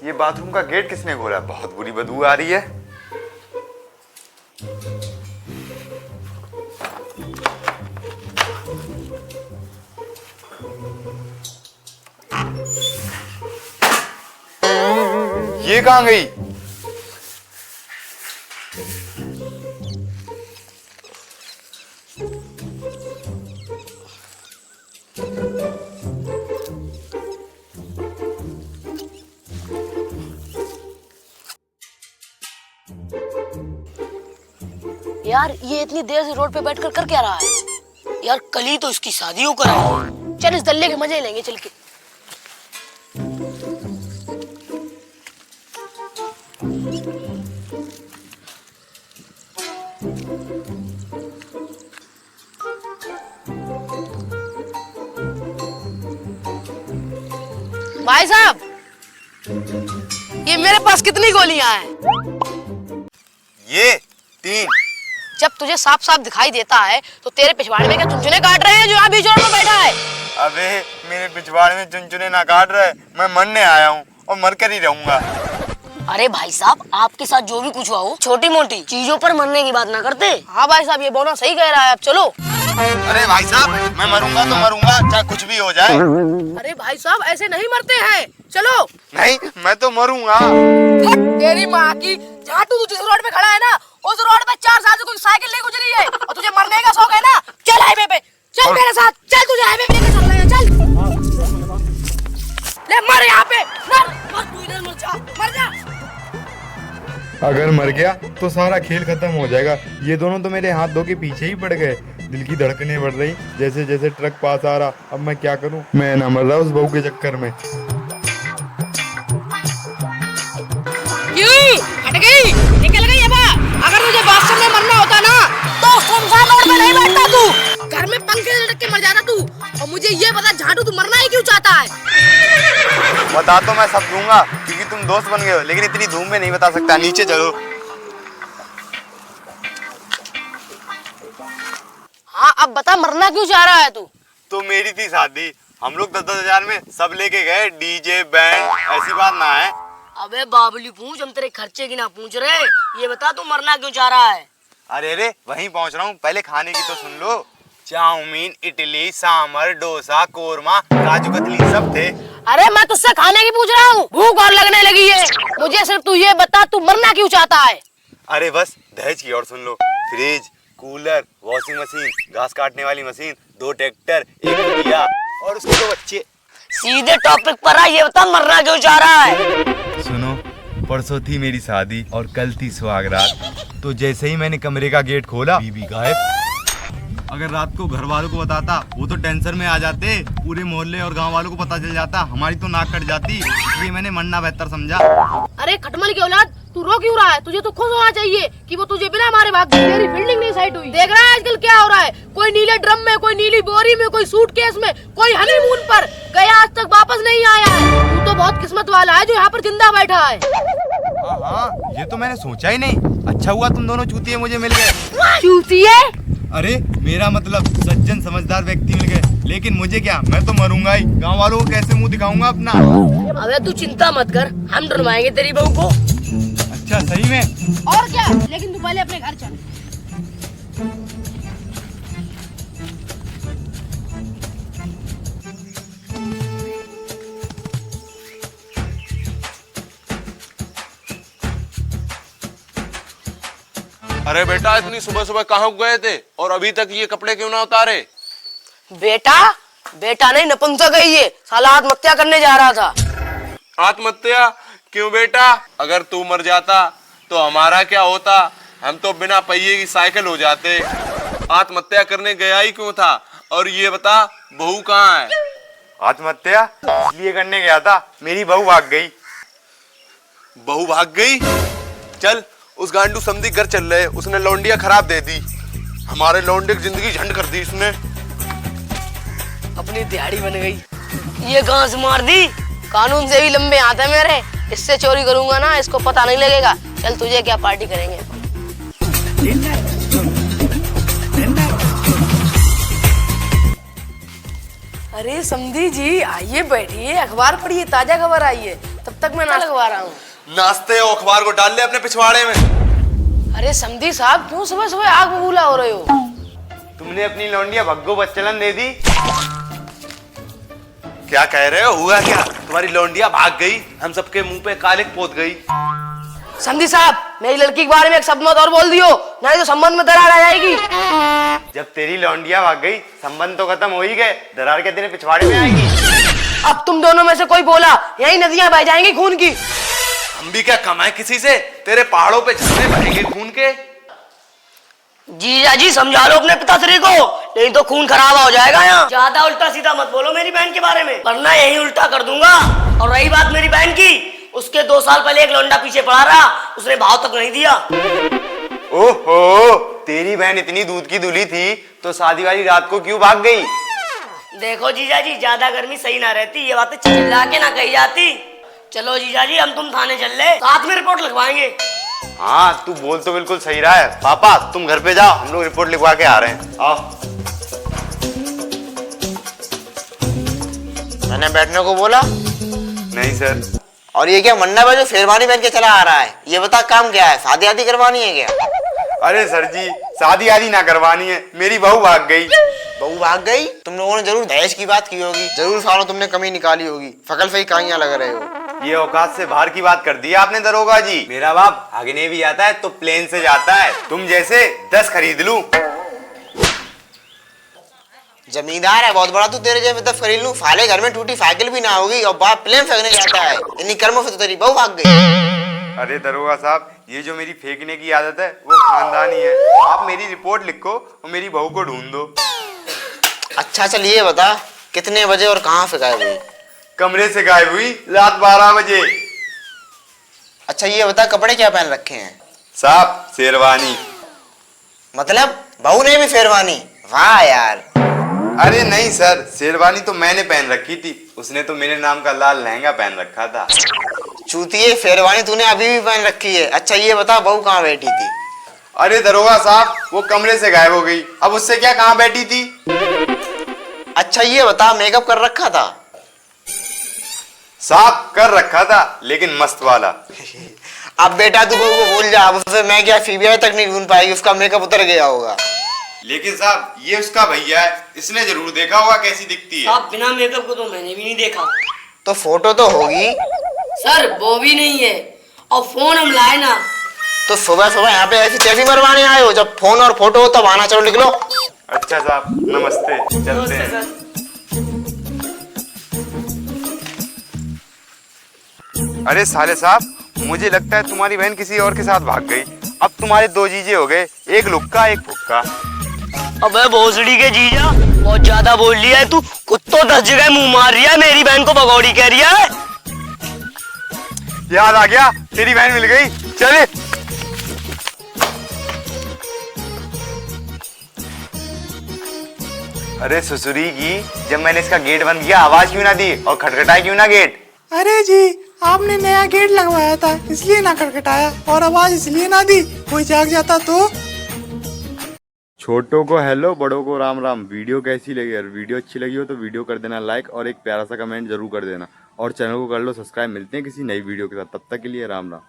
ये बाथरूम का गेट किसने खोला? बहुत बुरी बदबू आ रही है। ये कहाँ गई? यार ये इतनी देर से रोड पे बैठकर कर क्या रहा है? यार कल ही तो इसकी शादी होकर आई। चल इस दल्ले के मजे लेंगे चल के। भाई साहब, ये मेरे पास कितनी गोलियां हैं? ये 3। जब तुझे साफ साफ दिखाई देता है तो तेरे पिछवाड़े में क्या चुनचुने काट रहे हैं जो यहाँ बीच रोड में बैठा है? अबे मेरे पिछवाड़े में चुनचुने ना काट रहे, मैं मरने आया हूँ और मरकर ही रहूंगा। अरे भाई साहब, आपके साथ जो भी कुछ हुआ हो, छोटी मोटी चीजों पर मरने की बात ना करते। हाँ भाई साहब, ये बोना सही कह रहा है। अब चलो। अरे भाई साहब, मैं मरूंगा तो मरूंगा, चाहे कुछ भी हो जाए। अरे भाई साहब, ऐसे नहीं मरते हैं। चलो। नहीं, मैं तो मरूंगा। तेरी माँ की, जहाँ तू जिस रोड पे खड़ा है ना, उस रोड पे 4 साल से कोई साइकिल नहीं गुजरी है और तुझे मरने का शौक है ना? चल हाईवे पे, चल मेरे साथ, चल तुझे हाईवे पे लेकर चल रहे हैं, चल। ले मर यहाँ पे, मर तू इधर मर जा, मर जा। अगर मर गया तो सारा खेल खत्म हो जाएगा। ये दोनों तो मेरे हाथ धो के पीछे ही पड़ गए। दिल की धड़कनें बढ़ रही जैसे जैसे ट्रक पास आ रहा। अब मैं क्या करूं? मैं ना मर रहा उस बहू के चक्कर में। क्यों हट गई? निकल गई अब। अगर तुझे बाथरूम में मरना होता ना तो सुनसान रोड पे नहीं बैठता तू, घर में पंखे से लटक के मर जाता तू। और मुझे ये बता, झाटू तू मरना ही क्यों चाहता है? बता तो मैं सब दूंगा क्योंकि तुम दोस्त बन गए हो, लेकिन इतनी धूम में नहीं बता सकता। नीचे चलो। हाँ अब बता, मरना क्यों चाह रहा है तू? तो मेरी थी शादी, हम लोग 10-10 हजार में सब लेके गए, डीजे बैंड, ऐसी बात ना है। अबे बाबली पूछ, हम तेरे खर्चे की ना पूछ रहे। ये बता तू मरना क्यों चाह रहा है? अरे वहीं पहुंच रहा हूँ, पहले खाने की तो सुन लो। चाउमीन, इडली, सांभर, डोसा, कोरमा, काजू कतली सब थे। अरे मैं तुझसे खाने की पूछ रहा हूँ, भूख और लगने लगी है। मुझे सिर्फ तू ये बता, तू मरना क्यों चाहता है? अरे बस दहेज की और सुन लो। फ्रिज, कूलर, वॉशिंग मशीन, घास काटने वाली मशीन, 2 ट्रैक्टर, 1 कुतिया और उसके 2 बच्चे। सीधे टॉपिक पर आ, ये बता मरना क्यों चाह रहा है? सुनो, परसों थी मेरी शादी और कल थी सुहागरात। तो जैसे ही मैंने कमरे का गेट खोला, बीबी गायब। अगर रात को घर वालों को बताता, वो तो टेंशन में आ जाते, पूरे मोहल्ले और गांव वालों को पता चल जाता, हमारी तो नाक कट जाती। इसलिए मैंने मरना बेहतर समझा। अरे खटमल की औलाद, तू रो क्यों रहा है? तुझे तो खुश होना चाहिए कि वो तुझे बिना मारे भाग गई। तेरी फील्डिंग नहीं साइट हुई। देख रहा है आजकल क्या हो रहा है? कोई नीले ड्रम में, कोई नीली बोरी में, कोई सूटकेस में, कोई हनीमून पर गया, आज तक वापस नहीं आया है। तू तो बहुत किस्मत वाला है जो यहाँ पर जिंदा बैठा है। हाँ, ये तो मैंने सोचा ही नहीं। अच्छा हुआ तुम दोनों चूतिए मुझे मिल गए। चूतिए? अरे मेरा मतलब सज्जन समझदार व्यक्ति मिल गए। लेकिन मुझे क्या, मैं तो मरूंगा ही। गांव वालों को कैसे मुंह दिखाऊंगा अपना? अबे तू चिंता मत कर, हम डरवाएंगे तेरी बहू को। अच्छा सही में? और क्या, लेकिन तू पहले अपने घर चल। अरे बेटा, इतनी सुबह सुबह कहाँ गए थे और अभी तक ये कपड़े क्यों ना उतारे? बेटा नहीं, नपुंसक है ये। साला आत्महत्या करने जा रहा था। आत्महत्या? क्यों बेटा? अगर तू मर जाता तो हमारा क्या होता? हम तो बिना पहिए की साइकिल हो जाते। आत्महत्या करने गया ही क्यों था? और ये बता, बहू कहाँ है? आत्महत्या इसलिए करने गया था, मेरी बहू भाग गई। बहू भाग गई? चल उस गांडू समधी घर चल रहे, उसने लौंडिया खराब दे दी। हमारे लौंडे की जिंदगी झंड कर दी उसने। अपनी दिहाड़ी बन गई। ये घास मार दी। कानून से भी लंबे हाथ है मेरे। इससे चोरी करूंगा ना, इसको पता नहीं लगेगा। चल तुझे क्या पार्टी करेंगे। अरे समधी जी आइए बैठिए, अखबार पढ़िए, ताजा खबर आई है। तब तक मैं ना लगवा रहा हूँ। नाश्ते और अखबार को डाल ले अपने पिछवाड़े में। अरे समधी साहब क्यों सुबह सुबह आग बबूला हो रहे हो? तुमने अपनी लौंडिया भग्गो बच्चलन दे दी। क्या कह रहे हो? हुआ क्या? तुम्हारी लौंडिया भाग गई, हम सबके मुंह पे कालिक पोत गई। समधी साहब मेरी लड़की के बारे में एक शब्द मत और बोल दियो, नहीं तो संबंध में दरार आ जाएगी। जब तेरी लौंडिया भाग गई, संबंध तो खत्म हो ही गए, दरार के तेरे पिछवाड़े में आएगी। अब तुम दोनों में से कोई बोला, यही नदियां बह जाएंगी खून की। हम भी क्या कमाए किसी से? तेरे पहाड़ों पे झरने बहेंगे खून के। जीजा जी समझा लो अपने पिताश्री को, नहीं तो खून खराब हो जाएगा यहाँ। ज्यादा उल्टा सीधा मत बोलो मेरी बहन के बारे में, वरना यही उल्टा कर दूंगा। और रही बात मेरी बहन की, उसके 2 साल पहले एक लौंडा पीछे पड़ा रहा, उसने भाव तक नहीं दिया। ओहो, तेरी बहन इतनी दूध की दूली थी तो शादी वाली रात को क्यों भाग गई? देखो जीजा जी ज्यादा गर्मी सही ना रहती, ये बातें चिल्ला के ना कही जाती। चलो जीजा जी हम तुम थाने चल ले, साथ में रिपोर्ट लिखवाएंगे। हाँ तू बोल तो बिल्कुल सही रहा है। पापा तुम घर पे जाओ, हम लोग रिपोर्ट लिखवा के आ रहे हैं। आओ। मैंने बैठने को बोला? नहीं सर। और ये क्या मन्ना भाई जो शेरवानी पहन के चला आ रहा है, ये बता काम क्या है? शादी आदि करवानी है क्या? अरे सर जी शादी आदि ना करवानी है, मेरी बहू भाग गई। बहू भाग गई? तुम लोगों ने जरूर दहेज की बात की होगी, जरूर सालों तुमने कमी निकाली होगी, फकल फई काइयां लग रहे हो। ये औकात से बाहर की बात कर दी आपने दरोगा जी। मेरा बाप भागने भी आता है तो प्लेन से जाता है, तुम जैसे 10 खरीद लूं। जमींदार है बहुत बड़ा, तू तेरे जैसे 10 खरीद लूं, फाले घर में टूटी साइकिल भी ना होगी और बाप प्लेन फेंकने जाता है। इन्हीं कर्मों से तो तेरी बहू भाग गई। अरे दरोगा साहब ये जो मेरी फेंकने की आदत है वो खानदानी है। आप मेरी रिपोर्ट लिखो और मेरी बहू को ढूंढ दो। अच्छा चल ये बता कितने बजे और कहाँ से गायब हुई? कमरे से गायब हुई रात 12 बजे। अच्छा ये बता कपड़े क्या पहन रखे हैं? साहब शेरवानी। मतलब बहू ने भी शेरवानी? वाह यार। अरे नहीं सर, शेरवानी तो मैंने पहन रखी थी, उसने तो मेरे नाम का लाल लहंगा पहन रखा था। चूतिए शेरवानी तूने अभी भी पहन रखी है। अच्छा ये बता बहू कहाँ बैठी थी? अरे दरोगा साहब वो कमरे से गायब हो गई, अब उससे क्या कहाँ बैठी थी? अच्छा ये बता मेकअप कर रखा था? साहब कर रखा था लेकिन मस्त वाला। अब बेटा तू बहू को भूल जा, अब उससे मैं क्या सीबीआई तक नहीं ढूंढ पाएगी, उसका मेकअप उतर गया होगा। लेकिन साहब ये उसका भैया है, इसने जरूर देखा होगा कैसी दिखती है। आप बिना मेकअप को तो मैंने भी नहीं देखा। तो फोटो तो होगी? सर वो भी नहीं है, और फोन हम लाए ना। तो सुबह सुबह यहाँ पे ऐसी तैसी मरवाने आए हो? जब फोन और फोटो हो तब आना, चलो निकलो। अच्छा साहब नमस्ते, चलते हैं। सर अरे साले साहब मुझे लगता है तुम्हारी बहन किसी और के साथ भाग गई। अब तुम्हारे 2 जीजे हो गए, एक लुक्का एक फुक्का। अबे भोसड़ी के जीजा बहुत ज्यादा बोल लिया है तू, कुत्तों 10 जगह मुंह मार रही है, मेरी बहन को भगौड़ी कह रही है। याद आ गया, तेरी बहन मिल गई, चले। अरे ससुरी की, जब मैंने इसका गेट बंद किया आवाज क्यों ना दी और खटखटाई क्यों ना गेट? अरे जी आपने नया गेट लगवाया था इसलिए ना खटखटाया, और आवाज इसलिए ना दी, कोई जाग जाता तो। छोटों को हेलो, बड़ों को राम राम। वीडियो कैसी लगी? यार वीडियो अच्छी लगी हो तो वीडियो कर देना लाइक और एक प्यारा सा कमेंट जरूर कर देना, और चैनल को कर लो सब्सक्राइब। मिलते हैं किसी नई वीडियो के साथ, तब तक के लिए राम राम।